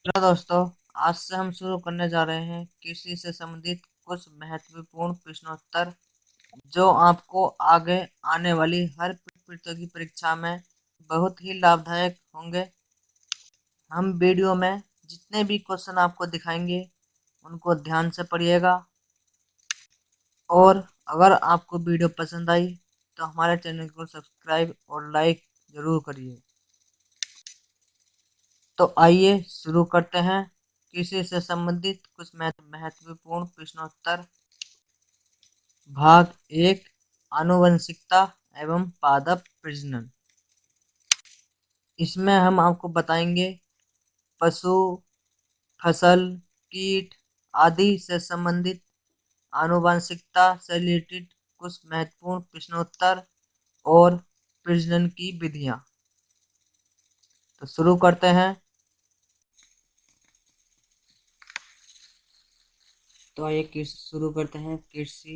Hello दोस्तों। आज से हम शुरू करने जा रहे हैं कृषि से संबंधित कुछ महत्वपूर्ण प्रश्नोत्तर जो आपको आगे आने वाली हर प्रतियोगी परीक्षा में बहुत ही लाभदायक होंगे। हम वीडियो में जितने भी क्वेश्चन आपको दिखाएंगे उनको ध्यान से पढ़िएगा और अगर आपको वीडियो पसंद आई तो हमारे चैनल को सब्सक्राइब और लाइक जरूर करिए। तो आइए शुरू करते हैं कृषि से संबंधित कुछ महत्वपूर्ण प्रश्नोत्तर। भाग एक, आनुवंशिकता एवं पादप प्रजनन। इसमें हम आपको बताएंगे पशु, फसल, कीट आदि से संबंधित आनुवंशिकता से रिलेटेड कुछ महत्वपूर्ण प्रश्नोत्तर और प्रजनन की विधियां। तो शुरू करते हैं। तो आइए शुरू करते हैं कृषि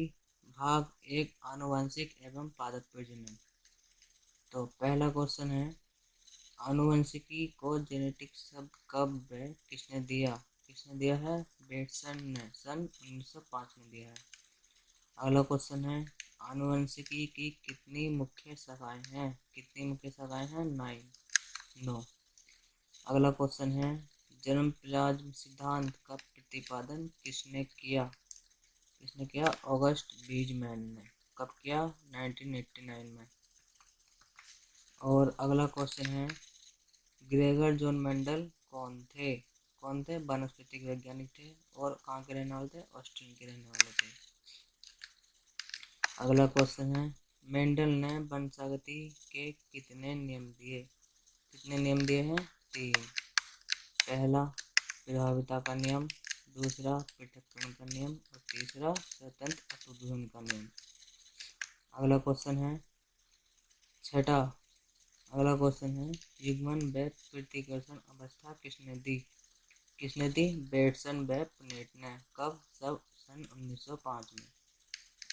भाग एक, आनुवंशिक एवं पादप प्रजनन। तो पहला क्वेश्चन है, आनुवंशिकी को जेनेटिक शब्द कब व किसने दिया? किसने दिया है? बेटसन ने सन 1905 में दिया है। अगला क्वेश्चन है, आनुवंशिकी की कितनी मुख्य शाखाएं हैं? कितनी मुख्य शाखाएं हैं? 9। अगला क्वेश्चन है, जन्म प्लाज्म सिद्धांत का प्रतिपादन किसने किया? किसने किया? ऑगस्ट बीजमैन ने। कब किया? 1989 में। और अगला क्वेश्चन है, ग्रेगर जॉन मेंडल कौन थे? कौन थे? वनस्पतिक वैज्ञानिक थे। और कहाँ के रहने वाले थे? ऑस्ट्रिया के रहने वाले थे। अगला क्वेश्चन है, मेंडल ने वंशागति के कितने नियम दिए? कितने नियम दिए हैं? 3। पहला प्रभाविता का नियम, दूसरा पृथक्करण का नियम और तीसरा स्वतंत्र अपघटन का नियम। अगला क्वेश्चन है छठा। अगला क्वेश्चन है, युग्मन व प्रतिकर्षण अवस्था किसने दी? किसने दी? बेटसन व पुनेट ने। कब? सब सन 1905 में।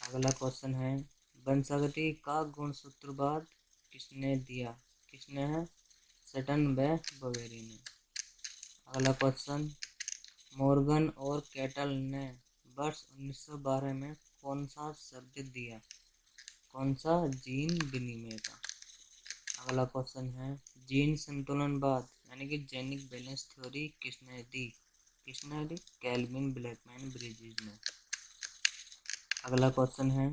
अगला क्वेश्चन है, वंशागति का गुणसूत्रवाद किसने दिया? किसने है? सटन व बोवेरी ने। अगला क्वेश्चन, मॉर्गन और कैटल ने वर्ष 1912 में कौन सा शब्द दिया? कौन सा? जीन विनिमय का। अगला क्वेश्चन है, जीन संतुलनवाद यानी कि जेनिक बैलेंस थ्योरी किसने दी? किसने दी? कैल्विन ब्लैकमैन ब्रिजेस ने। अगला क्वेश्चन है,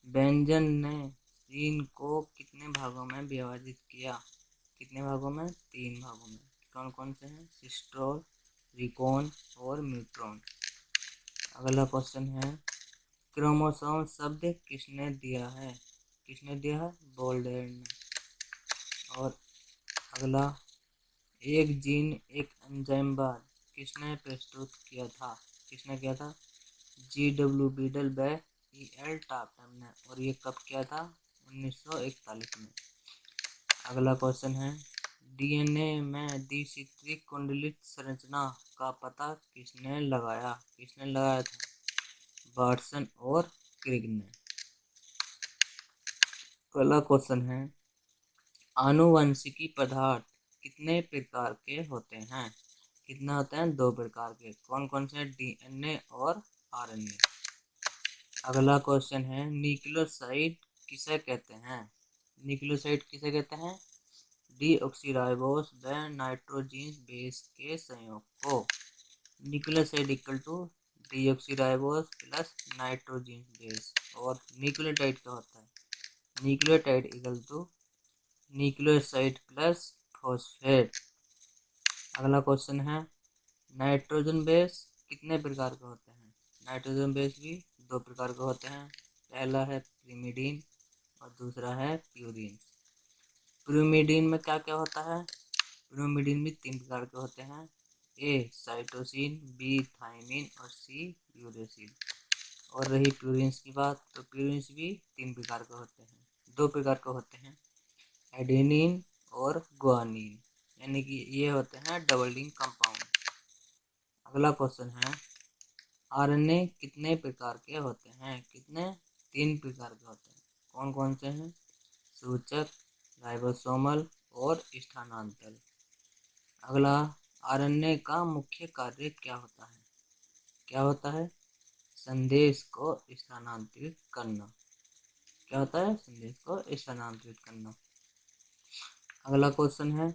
व्यंजन ने जीन को कितने भागों में विभाजित किया? कितने भागों में? 3 भागों में। कौन कौन से हैं? सिस्ट्रोल, रिकॉन और म्यूट्रॉन। अगला क्वेश्चन है, क्रोमोसोम शब्द किसने दिया है? किसने दिया है? बोल्डेर ने। और अगला, एक जीन एक एंजाइमवाद किसने प्रस्तुत किया था? किसने किया था? G.W. बीडल व E.L. टॉपटन ने। और ये कब किया था? 1941 में। अगला क्वेश्चन है, डीएनए में द्विसूत्री कुंडलित संरचना का पता किसने लगाया? किसने लगाया था? वाटसन और क्रिक ने। अगला क्वेश्चन है, आनुवंशिकी पदार्थ कितने प्रकार के होते हैं? कितने होते हैं? 2 प्रकार के। कौन कौन से? डीएनए और आरएनए। अगला क्वेश्चन है, न्यूक्लियोसाइड किसे कहते हैं? न्यूक्लियोसाइड किसे कहते हैं? डीऑक्सीराइबोस व नाइट्रोजीन बेस के संयोग को। Nucleoside equal to deoxyribose plus nitrogen base. और न्यूक्लियोटाइड क्या होता है? Nucleotide equal to nucleoside plus phosphate. अगला क्वेश्चन है, नाइट्रोजन बेस कितने प्रकार के होते हैं? नाइट्रोजन बेस भी 2 प्रकार के होते हैं। पहला है प्रिमिडीन और दूसरा है प्यूरिन। प्यूरिमिडीन में क्या क्या होता है? प्यूरिमिडीन भी 3 प्रकार के होते हैं। ए साइटोसिन, बी थायमिन और सी यूरेसिल। और रही प्यूरिन्स की बात, तो प्यूरिन्स भी 3 प्रकार के होते हैं। 2 प्रकार के होते हैं, एडेनिन और गुआनिन, यानी कि ये होते हैं डबल रिंग कंपाउंड। अगला क्वेश्चन है, आरएनए कितने प्रकार के होते हैं? कितने? 3 प्रकार के होते हैं। कौन कौन से हैं? सूचक, राइबोसोमल और स्थानांतरण। अगला, आरएनए का मुख्य कार्य क्या होता है? क्या होता है? संदेश को स्थानांतरित करना। क्या होता है? संदेश को स्थानांतरित करना। अगला क्वेश्चन है,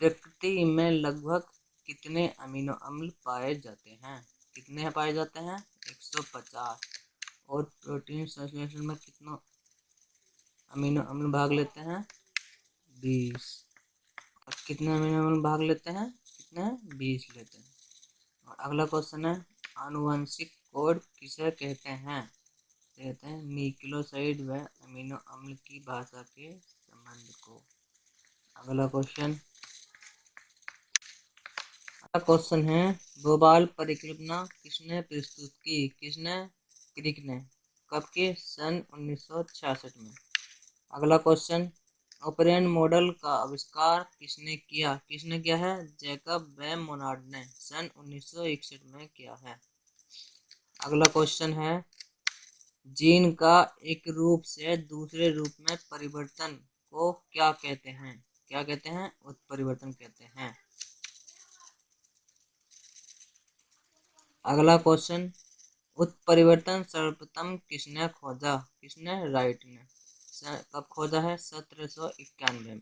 प्रकृति में लगभग कितने अमीनो अम्ल पाए जाते हैं? कितने पाए जाते हैं? 150। और प्रोटीन संश्लेषण में कितना अमीनो अम्ल भाग लेते हैं? 20। और कितने अमीनो अम्ल भाग लेते हैं? कितने? 20 लेते हैं। और अगला क्वेश्चन है, आनुवंशिक कोड किसे कहते हैं? कहते हैं न्यूक्लियोसाइड व अमीनो अम्ल की भाषा के संबंध को। अगला क्वेश्चन है, बोबाल परिकल्पना किसने प्रस्तुत की? किसने? क्रिक ने। कब के? सन 1966 में। अगला क्वेश्चन, ऑपरेंड मॉडल का आविष्कार किसने किया? किसने किया है? जैकब व मोनार्ड ने सन 1961 में किया है। अगला क्वेश्चन है, जीन का एक रूप से दूसरे रूप में परिवर्तन को क्या कहते हैं? क्या कहते हैं? उत्परिवर्तन कहते हैं। अगला क्वेश्चन, उत्परिवर्तन सर्वप्रथम किसने खोजा? किसने? राइट ने। कब खोजा है? 1791 में।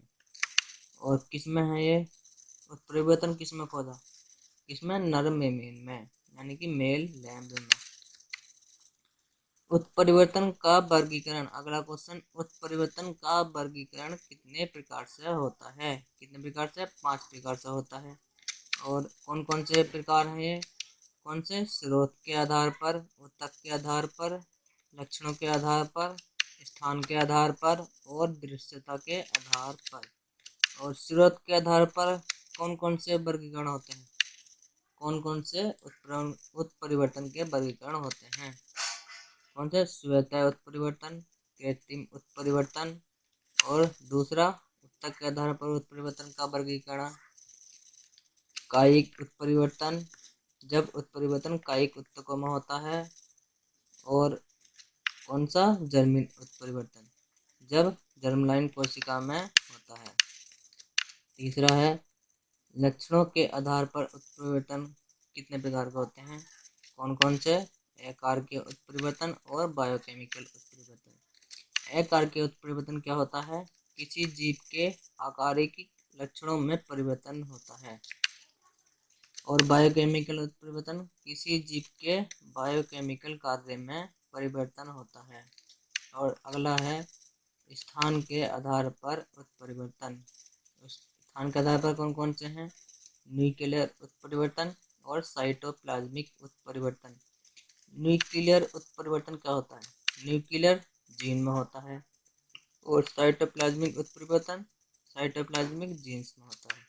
और किसमें है ये उत्परिवर्तन? किसमें खोजा? किसमें? नर मेमन में, यानी कि मेल लैम्ब में। उत्परिवर्तन का वर्गीकरण। अगला क्वेश्चन, उत्परिवर्तन का वर्गीकरण कितने प्रकार से होता है? कितने प्रकार से? 5 प्रकार से होता है। और कौन कौन से प्रकार हैं ये? कौन से? स्रोत के आधार पर, ऊतक के आधार पर, लक्षणों के आधार पर, स्थान के आधार पर और दृश्यता के आधार पर। और स्रोत के आधार पर कौन कौन से वर्गीकरण होते हैं? कौन कौन से उत्परिवर्तन के वर्गीकरण होते हैं? कौन से? स्वतः उत्परिवर्तन, कृत्रिम उत्परिवर्तन और दूसरा ऊतक के आधार पर उत्परिवर्तन का वर्गीकरण कायिक उत्परिवर्तन, जब उत्परिवर्तन कायिक ऊतकों में होता है। और कौन सा? जर्मीन उत्परिवर्तन, जब जर्मलाइन कोशिका में होता है। तीसरा है, लक्षणों के आधार पर उत्परिवर्तन कितने प्रकार के होते हैं? कौन कौन से? अकार्किक उत्परिवर्तन और बायोकेमिकल उत्परिवर्तन। अकार्किक उत्परिवर्तन क्या होता है? किसी जीव के आकारिक लक्षणों में परिवर्तन होता है। और बायोकेमिकल उत्परिवर्तन किसी जीव के बायोकेमिकल कार्य में परिवर्तन होता है। और अगला है, स्थान के आधार पर उत्परिवर्तन। स्थान के आधार पर कौन कौन से हैं? न्यूक्लियर उत्परिवर्तन और साइटोप्लाज्मिक उत्परिवर्तन। न्यूक्लियर उत्परिवर्तन क्या होता है? न्यूक्लियर जीन में होता है। और साइटोप्लाज्मिक उत्परिवर्तन साइटोप्लाज्मिक जीन्स में होता है।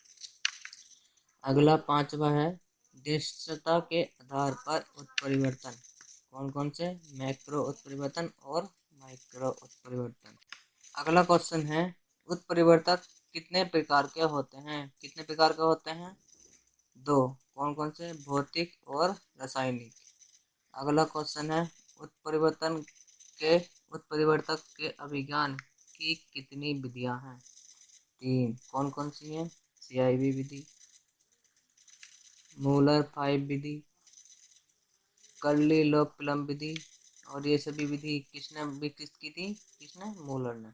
अगला 5वां है, दृश्यता के आधार पर उत्परिवर्तन। कौन कौन से? मैक्रो उत्परिवर्तन और माइक्रो उत्परिवर्तन। अगला क्वेश्चन है, उत्परिवर्तक कितने प्रकार के होते हैं? कितने प्रकार के होते हैं? 2। कौन कौन से? भौतिक और रासायनिक। अगला क्वेश्चन है, उत्परिवर्तन के उत्परिवर्तक के अभिज्ञान की कितनी विधियां हैं? 3। कौन कौन सी हैं? CIV विधि, मूलर 5 विधि, कर्ली लोग प्लम विधि। और ये सभी विधि किसने विकसित की थी? किसने? मूलर ने।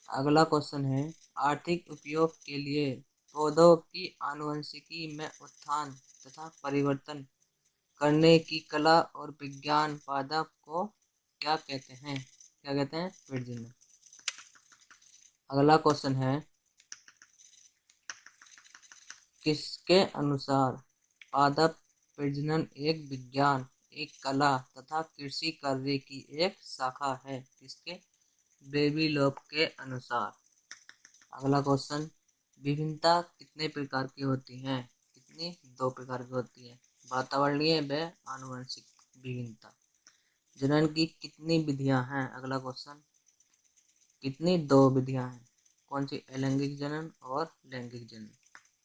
अगला क्वेश्चन है, आर्थिक उपयोग के लिए पौधों की आनुवंशिकी में उत्थान तथा परिवर्तन करने की कला और विज्ञान पादप को क्या कहते हैं? क्या कहते हैं? प्रजनन। अगला क्वेश्चन है, किसके अनुसार पादप प्रजनन एक विज्ञान, एक कला तथा कृषि कार्य की एक शाखा है? किसके? बेबीलोव के अनुसार। अगला क्वेश्चन, विभिन्नता कितने प्रकार की होती है? कितनी? 2 प्रकार की होती है, वातावरणीय व आनुवंशिक विभिन्नता। जनन की कितनी विधियां हैं? अगला क्वेश्चन, कितनी? 2 विधियां हैं। कौन सी? अलैंगिक जनन और लैंगिक जनन।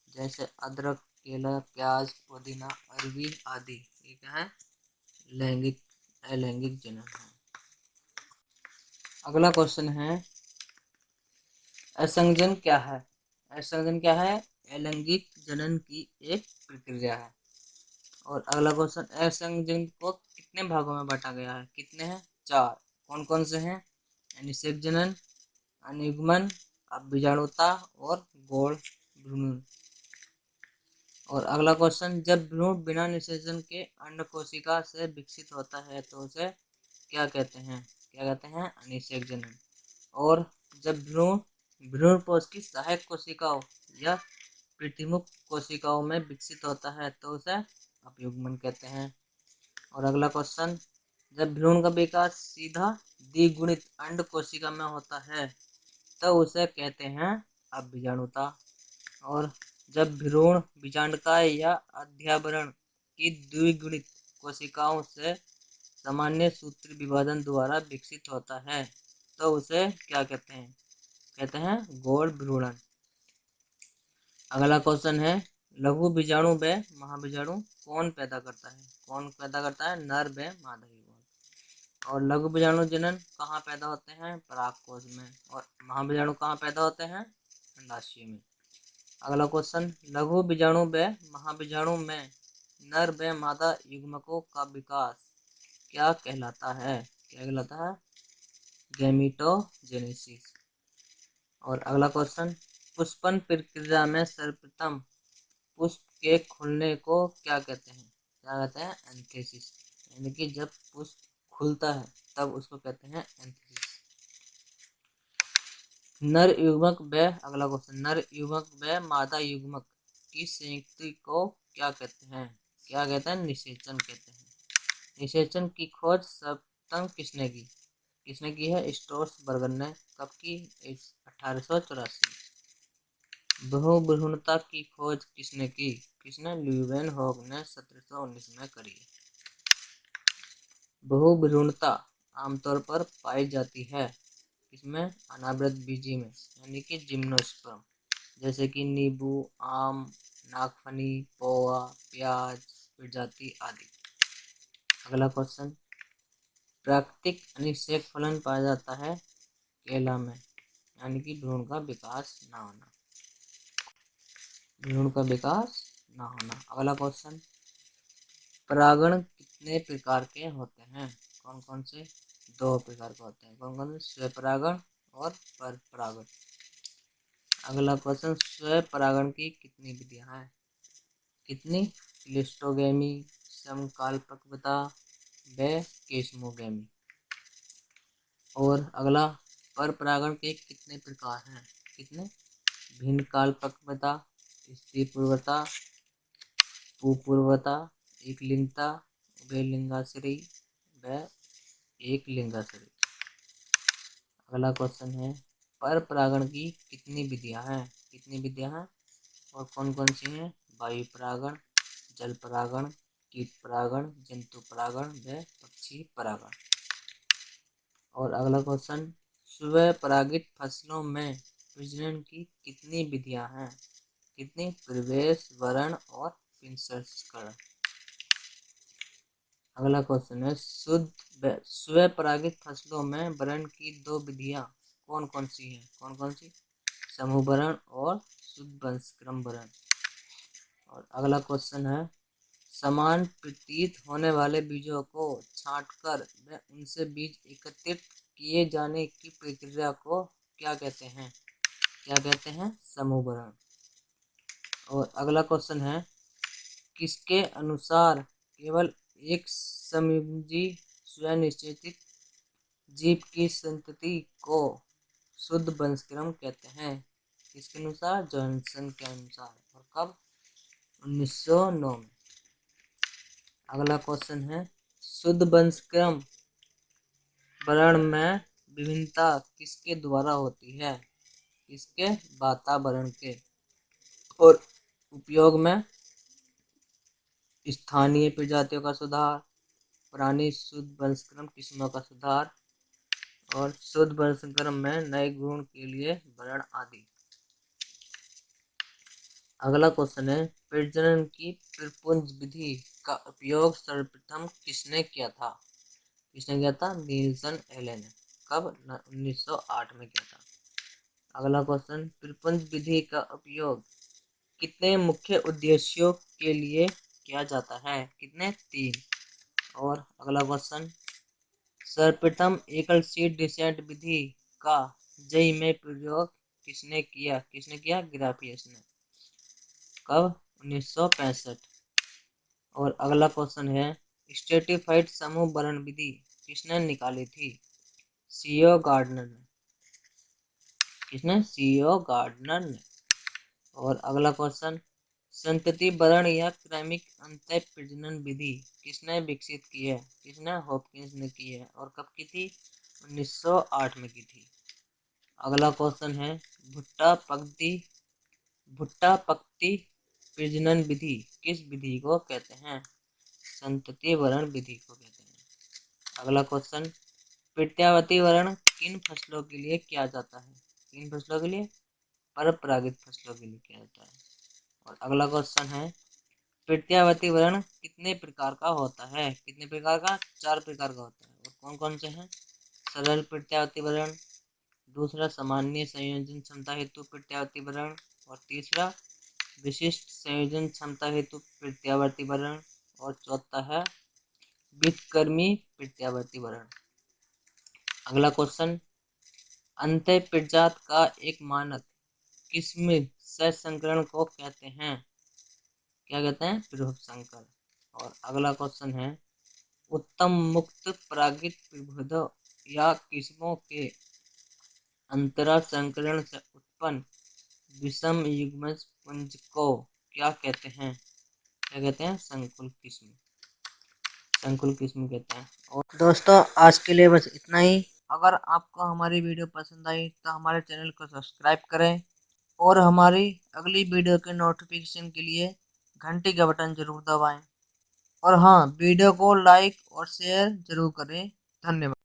जैसे अदरक, केला, प्याज, पुदीना, अरबी आदि, ये क्या है? लैंगिक अलैंगिक जनन है। अगला क्वेश्चन है, असंजन क्या है? असंजन क्या है? अलैंगिक जनन की एक प्रक्रिया है। और अगला क्वेश्चन, असंयोजन को कितने भागों में बांटा गया है? कितने हैं? 4। कौन कौन से हैं? निषेक जनन, अनुगमन, अभिजाणुता और गौण भ्रूण। और अगला क्वेश्चन, जब भ्रूण बिना निषेचन के अंड कोशिका से विकसित होता है तो उसे क्या कहते हैं? क्या कहते हैं? अनिषेक जनन। और जब भ्रूण भ्रूणपोष की सहायक कोशिकाओं या प्रतिमुख कोशिकाओं में विकसित होता है तो उसे अपयुग्मन कहते हैं। और अगला क्वेश्चन, जब भ्रूण का विकास सीधा द्विगुणित अंड कोशिका में होता है तो उसे कहते हैं अभिजाणुता। और जब भ्रूण बीजांडकाय या अध्यावरण की द्विगुणित कोशिकाओं से सामान्य सूत्री विभाजन द्वारा विकसित होता है तो उसे क्या कहते हैं? कहते हैं गौण भ्रूणन। अगला क्वेश्चन है, लघु बीजाणु व महाबीजाणु कौन पैदा करता है? कौन पैदा करता है? नर व मादा युग्मक। और लघु बीजाणु जनन कहाँ पैदा होते हैं? परागकोश में। और महाबीजाणु कहाँ पैदा होते हैं? अंडाशय में। अगला क्वेश्चन, लघु बीजाणु व महाबीजाणु में नर व मादा युग्मकों का विकास क्या कहलाता है? क्या कहलाता है? गैमीटोजेनेसिस। और अगला क्वेश्चन, पुष्पन प्रक्रिया में सर्वप्रथम पुष्प के खुलने को क्या कहते हैं? क्या कहते हैं? एंथेसिस। यानी कि जब पुष्प खुलता है तब उसको कहते हैं एंथेसिस। नर युग्मक व अगला क्वेश्चन, नर युग्मक व मादा युग्मक की संयुक्ति को क्या कहते हैं? क्या कहते हैं? निषेचन कहते हैं। निषेचन की खोज सर्वप्रथम किसने की? किसने की है? स्ट्रॉसबर्गर ने। कब की? 1884। बहुभ्रूणता की खोज किसने की? किसने? ल्यूवेनहॉक ने 1719 में करी। बहुभ्रूणता आमतौर पर पाई जाती है किसमें? अनावृत बीजी में, यानी कि जिम्नोस्पर्म, जैसे कि नींबू, आम, नागफनी, पोहा, प्याज, प्रजाति आदि। अगला क्वेश्चन, प्राकृतिक अनिषेक फलन पाया जाता है केला में, यानी कि भ्रूण का विकास ना होना। भ्रूण का विकास ना होना। अगला क्वेश्चन, परागण कितने प्रकार के होते हैं? कौन कौन से? 2 प्रकार के होते हैं। कौन कौन से? स्वपरागण और पर परागण। अगला क्वेश्चन, स्वपरागण की कितनी विधियां हैं? कितनी? क्लिस्टोगेमी, समकालपक्वता व केस्मोगेमी। और अगला, पर परागण के कितने प्रकार हैं? कितने? भिन्न कालपक्वता, स्त्री पूर्वता, पूर्वता, एकलिंगता, उभयलिंगाश्रयी व एकलिंगाश्रयी। अगला क्वेश्चन है, पर परागण की कितनी विधियां हैं? कितनी विधियां हैं? और कौन कौन सी हैं? वायु परागण, जल परागण, कीट परागण, जंतु परागण व पक्षी परागण। और अगला क्वेश्चन, स्वपरागित फसलों में प्रजनन की कितनी विधियां हैं? कितनी? प्रवेश, वरण और पिंसकरण। अगला क्वेश्चन है, स्वपरागित फसलों में वरण की 2 विधियां कौन कौन सी हैं? कौन कौन सी? समूह वरण और शुद्ध वंशक्रम वरण। और अगला क्वेश्चन है, समान प्रतीत होने वाले बीजों को छांटकर व उनसे बीज एकत्रित किए जाने की प्रक्रिया को क्या कहते हैं? क्या कहते हैं? समूह वरण। और अगला क्वेश्चन है, किसके अनुसार केवल एक समयोजी स्वनिश्चित जीव की संतति को शुद्ध वंशक्रम कहते हैं? किसके अनुसार? जॉनसन के अनुसार। और कब? 1909 में। अगला क्वेश्चन है, शुद्ध वंशक्रम वरण में विभिन्नता किसके द्वारा होती है? किसके? वातावरण के। और उपयोग में स्थानीय प्रजातियों का सुधार, पुरानी शुद्ध वंशक्रम किस्मों का सुधार और शुद्ध वंशक्रम में नए गुण के लिए वरण आदि। अगला क्वेश्चन है, प्रजनन की प्रपुंज विधि का उपयोग सर्वप्रथम किसने किया था? किसने किया था? नील्सन एले ने। कब? 1908 में किया था। अगला क्वेश्चन, प्रपुंज विधि का उपयोग कितने मुख्य उद्देश्यों के लिए किया जाता है? कितने? 3। और अगला क्वेश्चन, सर्वप्रथम एकल सीट डिसेंट विधि का जेई में प्रयोग किसने किया? किसने किया? ग्राफियस ने। कब? 1965। और अगला क्वेश्चन है, स्ट्रेटिफाइड समूह वर्ण विधि किसने निकाली थी? सीओ गार्डनर ने। किसने? सीओ गार्डनर ने। और अगला क्वेश्चन, संतति वर्ण या क्रमिक अंतः प्रजनन विधि किसने विकसित की है? किसने? हॉपकिंस ने की है। और कब की थी? 1908 में की थी। अगला क्वेश्चन है, भुट्टा पक्ति प्रजनन विधि किस विधि को कहते हैं? संतति वर्ण विधि को कहते हैं। अगला क्वेश्चन, प्रत्यावर्ती वर्ण किन फसलों के लिए किया जाता है? किन फसलों के लिए? परपरागित फसलों के लिए किया जाता है। और अगला क्वेश्चन है, प्रत्यावर्ती वर्ण कितने प्रकार का होता है? कितने प्रकार का? 4 प्रकार का होता है। और कौन कौन से हैं? सरल प्रत्यावर्ती वर्ण, दूसरा सामान्य संयोजन क्षमता हेतु प्रत्यावर्ती वर्ण, और तीसरा विशिष्ट संयोजन क्षमता हेतु प्रत्यावर्ती वर्ण, और चौथा है व्युत्क्रमी प्रत्यावर्ती वर्ण। अगला क्वेश्चन, अंतःप्रजात का एक मानक किस्म सहसंकरण को कहते हैं? क्या कहते हैं? प्रभुत्व संकर। और अगला क्वेश्चन है, उत्तम मुक्त परागित प्रभुत्व या किस्मों के अंतरा संकरण से उत्पन्न विषम युग्मज पुंज को क्या कहते हैं? क्या कहते हैं? संकुल किस्म। संकुल किस्म कहते हैं। और दोस्तों आज के लिए बस इतना ही। अगर आपको हमारी वीडियो पसंद आई तो हमारे चैनल को सब्सक्राइब करें और हमारी अगली वीडियो के नोटिफिकेशन के लिए घंटी का बटन जरूर दबाएं। और हाँ, वीडियो को लाइक और शेयर जरूर करें। धन्यवाद।